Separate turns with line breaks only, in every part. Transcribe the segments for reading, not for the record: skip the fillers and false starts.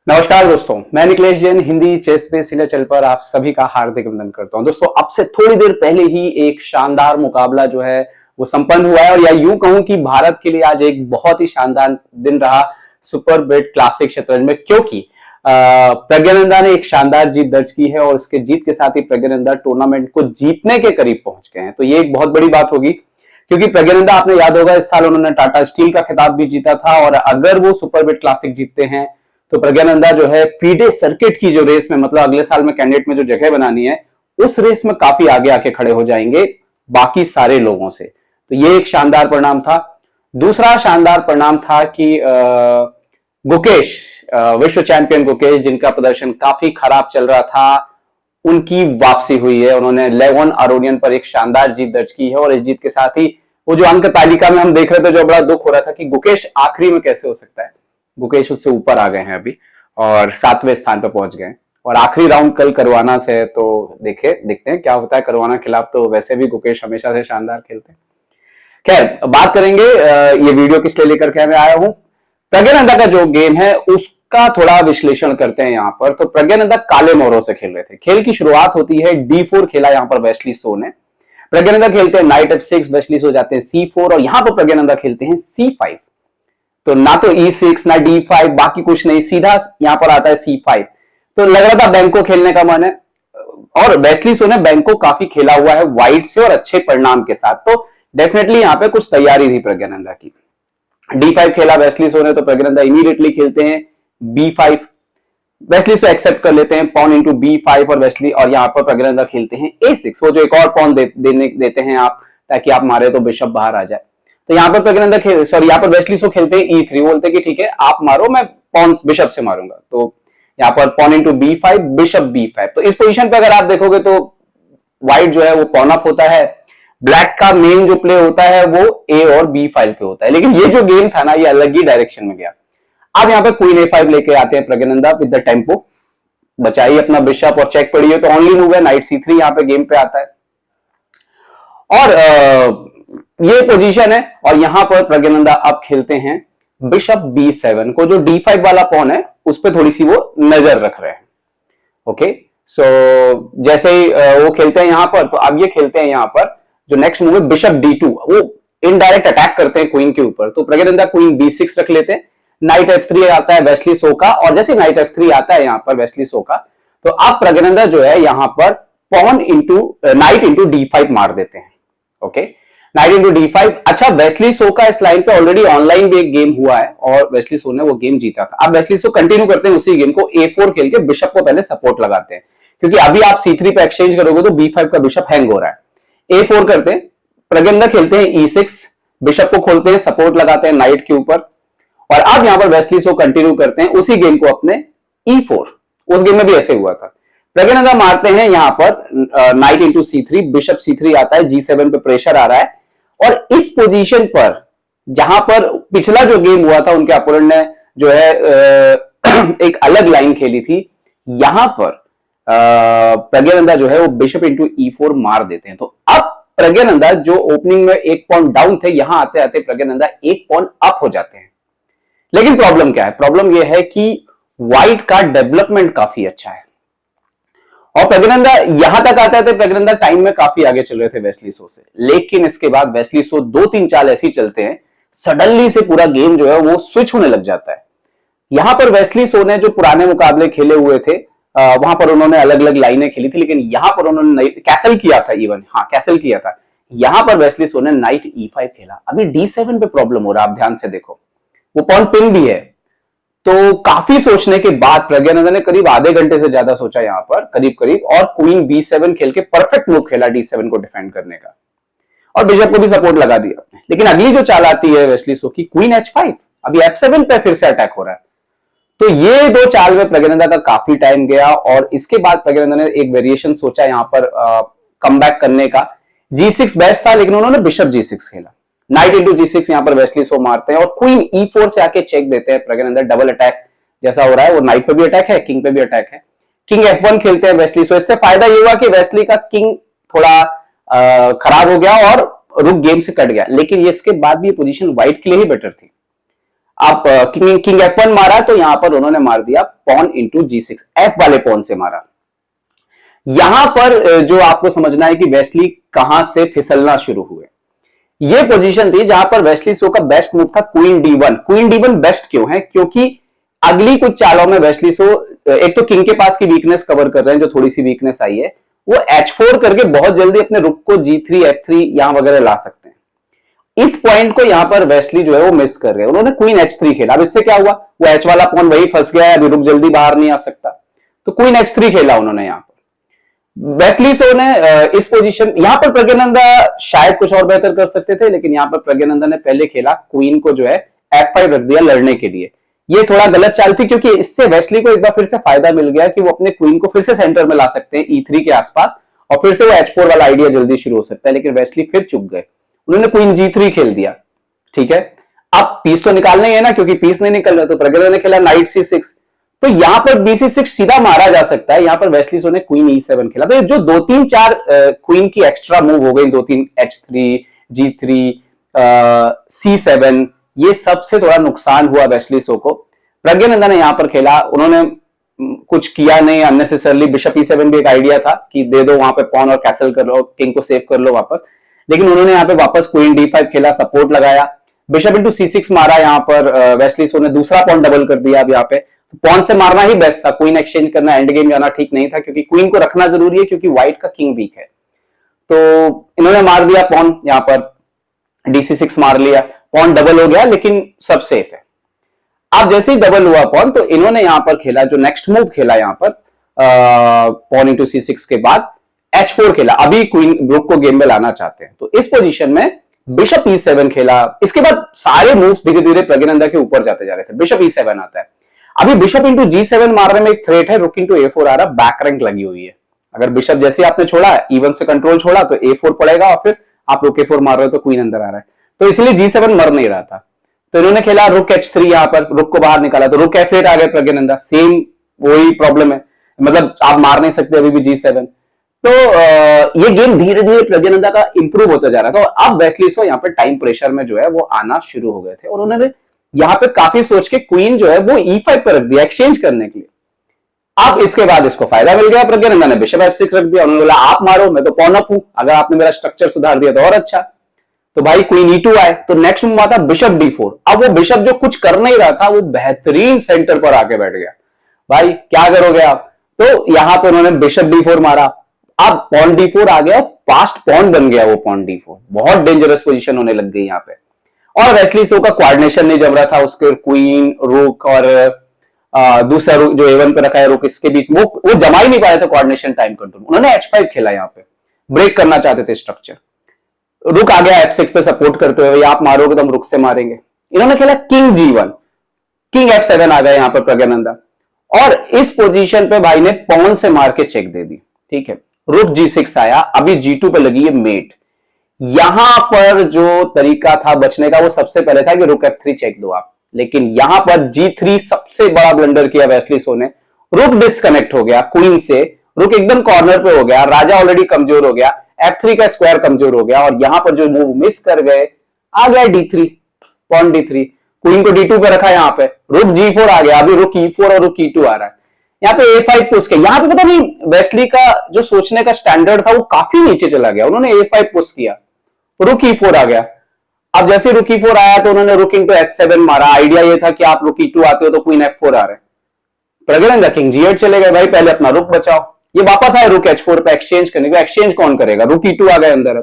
नमस्कार दोस्तों, मैं निकलेश जैन हिंदी चेस पे सीनियर चैनल पर आप सभी का हार्दिक अभिनंदन करता हूं। दोस्तों, अब से थोड़ी देर पहले ही एक शानदार मुकाबला जो है वो संपन्न हुआ है और या यूं कहूं कि भारत के लिए आज एक बहुत ही शानदार दिन रहा सुपर बिट क्लासिक शतरंज में, क्योंकि प्रज्ञानंदा ने एक शानदार जीत दर्ज की है और उसके जीत के साथ ही प्रज्ञानंदा टूर्नामेंट को जीतने के करीब पहुंच गए हैं। तो ये एक बहुत बड़ी बात होगी, क्योंकि प्रज्ञानंदा, आपने याद होगा, इस साल उन्होंने टाटा स्टील का खिताब भी जीता था और अगर वो सुपर बिट क्लासिक जीतते हैं तो प्रज्ञानंदा जो है फीडे सर्किट की जो रेस में, मतलब अगले साल में कैंडिडेट में जो जगह बनानी है, उस रेस में काफी आगे आके खड़े हो जाएंगे बाकी सारे लोगों से। तो ये एक शानदार परिणाम था। दूसरा शानदार परिणाम था कि गुकेश, विश्व चैंपियन गुकेश, जिनका प्रदर्शन काफी खराब चल रहा था, उनकी वापसी हुई है। उन्होंने लेवन अरोनियन पर एक शानदार जीत दर्ज की है और इस जीत के साथ ही वो जो अंक तालिका में हम देख रहे थे, जो बड़ा दुख हो रहा था कि गुकेश आखिरी में कैसे हो सकता है, गुकेश उससे ऊपर आ गए हैं अभी और 7वें स्थान पर पहुंच गए। और आखिरी राउंड कल करवाना से है, तो देखते हैं क्या होता है करवाना खिलाफ। तो वैसे भी गुकेश हमेशा से शानदार खेलते हैं। खैर, बात करेंगे ये वीडियो किस लिए लेकर के मैं आया हूं। प्रज्ञानंदा का जो गेम है उसका थोड़ा विश्लेषण करते हैं यहां पर। तो प्रज्ञानंदा काले मोहरों से खेल रहे थे। खेल की शुरुआत होती है D4 खेला यहां पर वेस्ली सो ने। प्रज्ञानंदा खेलते हैं नाइट F6, वेस्ली सो जाते हैं C4 और यहां पर प्रज्ञानंदा खेलते हैं C5। तो ना तो E6 ना D5, बाकी कुछ नहीं, सीधा यहां पर आता है C5। तो लग रहा था बैंक को खेलने का मन है और वेस्ली सो ने बैंक को काफी खेला हुआ है व्हाइट से और अच्छे परिणाम के साथ। तो डेफिनेटली यहां पे कुछ तैयारी थी प्रज्ञानंदा की। D5 खेला वेस्ली सो ने, तो प्रज्ञानंदा इमीडिएटली खेलते हैं B5। वेस्ली सो एक्सेप्ट कर लेते हैं पॉन इंटू B5 और वेस्ली, और यहां पर प्रज्ञानंदा खेलते हैं A6, वो जो एक और पॉन देते हैं आप, ताकि आप मारे तो बिशप बाहर आ जाए। तो यहाँ पर प्रज्ञानंदा यहाँ पर वेस्ली सो खेलते हैं E3, बोलते कि ठीक है आप मारो, मैं पॉन बिशप से मारूंगा। तो यहाँ पर pawn into B5, bishop B5। तो इस पोजीशन पे अगर आप देखोगे तो व्हाइट जो है वो पॉन अप होता है, ब्लैक का मेन जो प्ले होता है वो A और B5 पे होता है। लेकिन ये जो गेम था ना, ये अलग ही डायरेक्शन में गया। अब यहाँ पे क्वीन A5 लेके आते हैं प्रज्ञानंदा विद द टेम्पो, बचाइए अपना बिशप और चेक पड़ी है। तो ओनली मूव है नाइट C3 यहाँ पे गेम पे आता है और ये पोजीशन है। और यहां पर प्रज्ञानंदा अब खेलते हैं बिशप B7 को, जो D5 वाला पॉन है उस पर थोड़ी सी वो नजर रख रहे हैं। ओके, सो जैसे ही वो खेलते हैं यहां पर, तो अब ये खेलते हैं यहां पर जो नेक्स्ट मूव है बिशप D2, वो इनडायरेक्ट अटैक करते हैं क्वीन के ऊपर। तो प्रज्ञानंदा क्वीन B6 रख लेते हैं, नाइट F3 आता है वेस्ली सो का, और जैसे नाइट F3 आता है यहां पर वेस्ली सो का, तो अब प्रज्ञानंदा जो है यहां पर pawn into night into D5 मार देते हैं। Okay, night into D5। अच्छा, वेस्ली सो का इस लाइन पे ऑलरेडी ऑनलाइन भी एक गेम हुआ है और वेस्ली सो ने वो गेम जीता था। अब वेस्ली सो कंटिन्यू करते हैं उसी गेम को, A4 खेल के बिशप को पहले सपोर्ट लगाते हैं, क्योंकि अभी आप C3 पे एक्सचेंज करोगे तो B5 का बिशप हैंग हो रहा है। A4 करते हैं, प्रज्ञानंदा खेलते हैं E6, बिशप को खोलते हैं, सपोर्ट लगाते हैं नाइट के ऊपर। और अब यहां पर वेस्ली सो कंटिन्यू करते हैं उसी गेम को अपने E4, उस गेम में भी ऐसे हुआ था। प्रज्ञानंदा मारते हैं यहां पर night into C3, bishop C3 आता है, G7 पे प्रेशर आ रहा है। और इस पोजीशन पर जहां पर पिछला जो गेम हुआ था उनके अपोनेंट ने जो है एक अलग लाइन खेली थी, यहां पर प्रज्ञानंदा जो है वो बिशप इंटू E4 मार देते हैं। तो अब प्रज्ञानंदा जो ओपनिंग में एक पॉइंट डाउन थे, यहां आते आते प्रज्ञानंदा एक पॉइंट अप हो जाते हैं। लेकिन प्रॉब्लम क्या है? प्रॉब्लम यह है कि व्हाइट का डेवलपमेंट काफी अच्छा है और प्रज्ञानंदा यहां तक आता है, प्रज्ञानंदा टाइम में काफी आगे चल रहे थे वेस्ली सो से। लेकिन इसके बाद वेस्ली सो 2-3 चाल ऐसी चलते हैं, सडनली से पूरा गेम जो है वो स्विच होने लग जाता है। यहां पर वेस्ली सो ने जो पुराने मुकाबले खेले हुए थे, वहां पर उन्होंने अलग अलग लाइनें खेली थी, लेकिन यहां पर उन्होंने कैसल किया था, इवन हाँ कैसल किया था। यहां पर वेस्ली सो ने नाइट E5 खेला। अभी D7 पे प्रॉब्लम हो रहा है, आप ध्यान से देखो, वो पॉन पिन भी है। तो काफी सोचने के बाद प्रज्ञानंदा ने करीब आधे घंटे से ज्यादा सोचा यहां पर, करीब और क्वीन B7 खेल के परफेक्ट मूव खेला D7 को डिफेंड करने का, और बिशप को भी सपोर्ट लगा दिया। लेकिन अगली जो चाल आती है वेस्ली सो की, क्वीन H5, अभी F7 पे फिर से अटैक हो रहा है। तो ये दो चाल में प्रज्ञानंदा का काफी टाइम गया और इसके बाद प्रज्ञानंदा ने एक वेरिएशन सोचा यहां पर कम बैक करने का। G6 बेस्ट था, लेकिन उन्होंने बिशप G6 खेला, नाइट इंटू G6 यहां पर वेस्ली सो मारते हैं और क्वीन E4 से आके चेक देते हैं प्रज्ञानंदा। डबल अटैक जैसा हो रहा है, वो नाइट पे भी अटैक है, किंग पे भी अटैक है। किंग F1 खेलते हैं वेस्ली सो। इससे फायदा ये हुआ कि वेस्ली का किंग थोड़ा खराब हो गया और रुक गेम से कट गया। लेकिन इसके बाद भी ये पोजीशन व्हाइट के लिए ही बेटर थी। आप किंग F1 मारा तो यहां पर उन्होंने मार दिया पॉन इंटू G6, F वाले पॉन से मारा। यहां पर जो आपको समझना है कि वेस्ली कहां से फिसलना शुरू हुए। ये पोजीशन थी जहां पर वेस्ली सो का बेस्ट मूव था queen D1। Queen D1 best क्यों है? क्योंकि अगली कुछ चालों में वेस्ली सो एक तो किंग के पास की वीकनेस कवर कर रहे हैं, जो थोड़ी सी वीकनेस आई है, वो H4 करके बहुत जल्दी अपने रुक को G3 F3 यहां वगैरह ला सकते हैं। इस पॉइंट को यहां पर वेस्ली जो है वो मिस कर रहे हैं। उन्होंने क्वीन H3 खेला। अब इससे क्या हुआ? वो H वाला पॉन वही फंस गया है, अभी रुक जल्दी बाहर नहीं आ सकता, तो क्वीन H3 खेला उन्होंने। यहां पर वेस्ली सो ने इस पोजीशन, यहां पर प्रज्ञानंदा शायद कुछ और बेहतर कर सकते थे, लेकिन यहां पर प्रज्ञानंदा ने पहले खेला क्वीन को जो है F5 रख दिया लड़ने के लिए। ये थोड़ा गलत चाल थी, क्योंकि इससे वेस्ली को एक बार फिर से फायदा मिल गया कि वो अपने क्वीन को फिर से सेंटर में ला सकते हैं E3 के आसपास, और फिर से वो H4 वाला आइडिया जल्दी शुरू हो सकता है। लेकिन वेस्ली फिर चुक गए, उन्होंने क्वीन G3 खेल दिया। ठीक है, अब पीस तो निकालना ही है ना, क्योंकि पीस नहीं निकल रहा, तो प्रज्ञानंदा ने खेला नाइट C6। तो यहां पर BC6 सीधा मारा जा सकता है। यहां पर वेस्ली सो ने क्वीन E7 खेला। तो जो 2-3-4 क्वीन की एक्स्ट्रा मूव हो गई, 2-3 H3 G3 C7, ये सबसे थोड़ा नुकसान हुआ वेस्ली सो को। प्रज्ञानंदा ने यहां पर खेला, उन्होंने कुछ किया नहीं अननेसेसरली। बिशप E7 भी एक आइडिया था कि दे दो वहां पे पॉन और कैसल कर लो, किंग को सेव कर लो वापस, लेकिन उन्होंने यहां पे वापस क्वीन D5 खेला, सपोर्ट लगाया, बिशप इंटू C6 मारा। यहां पर वेस्ली सो ने दूसरा पॉन डबल कर दिया। अब यहां पे पॉन से मारना ही बेस्ट था, क्वीन एक्सचेंज करना एंड गेम जाना ठीक नहीं था, क्योंकि क्वीन को रखना जरूरी है, क्योंकि व्हाइट का किंग वीक है। तो इन्होंने मार दिया पॉन, यहां पर DC6 मार लिया, पॉन डबल हो गया, लेकिन सब सेफ है। अब जैसे ही डबल हुआ पॉन, तो इन्होंने यहां पर खेला, जो नेक्स्ट मूव खेला यहां पर पॉन इंटू C6 के बाद H4 खेला। अभी क्वीन रुक को गेम में लाना चाहते हैं, तो इस पोजीशन में बिशप E7 खेला। इसके बाद सारे मूव्स धीरे धीरे प्रज्ञानंदा के ऊपर जाते जा रहे थे। बिशप E7 आता है। अभी बिशप इंटू G7 मारने में एक थ्रेट है, रुक इंटू A4 आ रहा, बैक रैंक लगी हुई है। अगर बिशप जैसे आपने छोड़ा, E1 से कंट्रोल छोड़ा, तो A4 पड़ेगा, और फिर आप रुक A4 मार रहे हो तो क्वीन अंदर आ रहा है, तो इसलिए G7 मर नहीं रहा था। तो इन्होंने खेला रुक H3, यहां पर रुक को बाहर निकाला, तो रुक F8 आ गए प्रज्ञानंदा। सेम वही प्रॉब्लम है, मतलब आप मार नहीं सकते अभी भी G7। तो ये गेम धीरे धीरे प्रज्ञानंदा का इंप्रूव होता जा रहा था, और अब वेस्ली सो यहाँ पे टाइम प्रेशर में जो है वो आना शुरू हो गए थे, और उन्होंने यहाँ पे काफी सोच के क्वीन जो है वो E5 पर रख दिया एक्सचेंज करने के लिए। अब इसके बाद इसको फायदा मिल गया, प्रज्ञानंदा ने बिशप F6 रख दिया। उन्होंने बोला आप मारो, मैं तो पॉन अप हूं, अगर आपने मेरा स्ट्रक्चर सुधार दिया तो और अच्छा। तो भाई क्वीन E2 आए, तो नेक्स्ट मूव आता बिशप D4। अब वो बिशप जो कुछ कर नहीं रहा था, वो बेहतरीन सेंटर पर आके बैठ गया। भाई क्या करोगे आप? तो यहां पर उन्होंने बिशप D4 मारा। अब पॉन D4 आ गया, फास्ट पॉन बन गया वो पॉन D4, बहुत डेंजरस पोजीशन होने लग गई यहां पे। और वेस्ली सो का कोऑर्डिनेशन नहीं जम रहा था, उसके क्वीन रुक और दूसरा रुक जो A1 पे रखा है रुक, इसके बीच वो जमा ही नहीं पाया था कोऑर्डिनेशन टाइम कंट्रोल। उन्होंने H5 खेला, यहाँ पे ब्रेक करना चाहते थे स्ट्रक्चर। रुक आ गया F6 पे सपोर्ट करते हुए, आप मारोगे तो हम रुक से मारेंगे। इन्होंने खेला किंग G1, किंग F7 आ गया यहाँ पर प्रज्ञानंदा, और इस पोजीशन पे भाई ने पॉन से मार के चेक दे दी। ठीक है, रुक G6 आया, अभी G2 पे लगी है मेट। यहां पर जो तरीका था बचने का, वो सबसे पहले था कि रुक F3 चेक दो आप, लेकिन यहां पर G3 सबसे बड़ा ब्लंडर किया वेस्ली सो ने। रुक डिस्कनेक्ट हो गया क्वीन से, रुक एकदम कॉर्नर पे हो गया, राजा ऑलरेडी कमजोर हो गया, F3 का स्क्वायर कमजोर हो गया, और यहां पर जो मूव मिस कर गए, आ गया D3, पॉन D3, क्वीन को D2 पे रखा, यहां पे रुक G4 आ गया, अभी रुक E4 और रुक E2 आ रहा है। यहाँ पे A5 पुश किया, यहाँ पे पता नहीं वेस्ली का जो सोचने का स्टैंडर्ड था वो काफी नीचे चला गया। उन्होंने A5 पुश किया, रुक E4 आ गया। अब जैसे रुक E4 आया तो उन्होंने रुक इंटू H7 मारा। आइडिया ये था कि आप रुक E2 आते हो तो क्वीन F4 आ रहे हैं। प्रज्ञानंदा किंग G8 चले गए, भाई पहले अपना रुक बचाओ। ये वापस आए रुक H4 पे एक्सचेंज करने को, एक्सचेंज कौन करेगा? रुक E2 आ गए अंदर।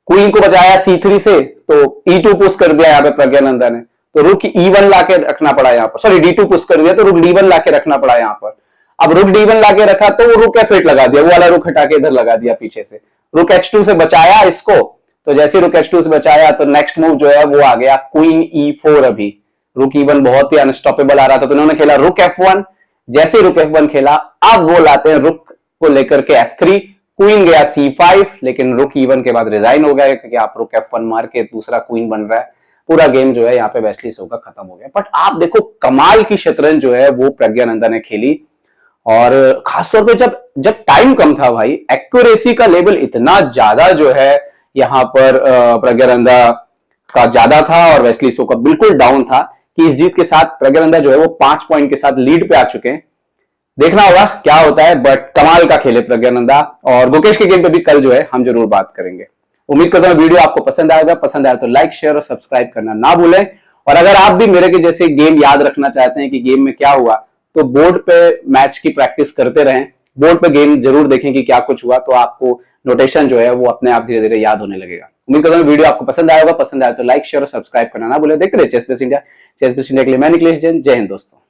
क्वीन को बचाया C3 से, तो E2 पुश कर दिया यहाँ पे प्रज्ञानंदा ने, तो रुक E1 लाके रखना पड़ा यहाँ पर, सॉरी D2 पुश कर दिया, तो रुक D1 लाके रखना पड़ा यहाँ पर। अब रुक D1 लाके रखा तो वो रुक F8 लगा दिया, वो वाला रुक हटा के इधर लगा दिया पीछे से। रुक H2 से बचाया इसको, तो जैसे रुक H2 से बचाया तो नेक्स्ट मूव जो है वो आ गया क्वीन E4। अभी रुक E1 बहुत ही अनस्टॉपेबल आ रहा था, तो इन्होंने खेला रुक F1। जैसे रुक F1 खेला, अब वो लाते हैं रुक को लेकर के F3, क्वीन गया C5, लेकिन रुक E1 के बाद रिजाइन हो गया, क्योंकि आप रुक F1 मार के दूसरा क्वीन बन रहा है। पूरा गेम जो है यहाँ पे वेस्ली सो का खत्म हो गया। बट आप देखो कमाल की शतरंज जो है वो प्रज्ञानंदा ने खेली, और खासतौर पे जब जब टाइम कम था भाई, एक्यूरेसी का लेवल इतना ज्यादा जो है यहाँ पर प्रज्ञानंदा का ज्यादा था और वेस्ली सो का बिल्कुल डाउन था कि इस जीत के साथ प्रज्ञानंदा जो है वो 5 पॉइंट के साथ लीड पे आ चुके हैं। देखना होगा क्या होता है, बट कमाल का खेले प्रज्ञानंदा। और गुकेश के गेम पे भी कल जो है हम जरूर बात करेंगे। उम्मीद करता हूं वीडियो आपको पसंद आएगा। पसंद आया तो लाइक शेयर और सब्सक्राइब करना ना भूलें। और अगर आप भी मेरे के जैसे गेम याद रखना चाहते हैं कि गेम में क्या हुआ, तो बोर्ड पे मैच की प्रैक्टिस करते रहें, बोर्ड पे गेम जरूर देखें कि क्या कुछ हुआ, तो आपको नोटेशन जो है वो अपने आप धीरे धीरे याद होने लगेगा। उम्मीद करता हूं वीडियो आपको पसंद आएगा। पसंद आया तो लाइक शेयर और सब्सक्राइब करना ना भूलें। देखते रहिए ChessBase India. ChessBase India के लिए मैं निखिलेश जैन। जय हिंद दोस्तों।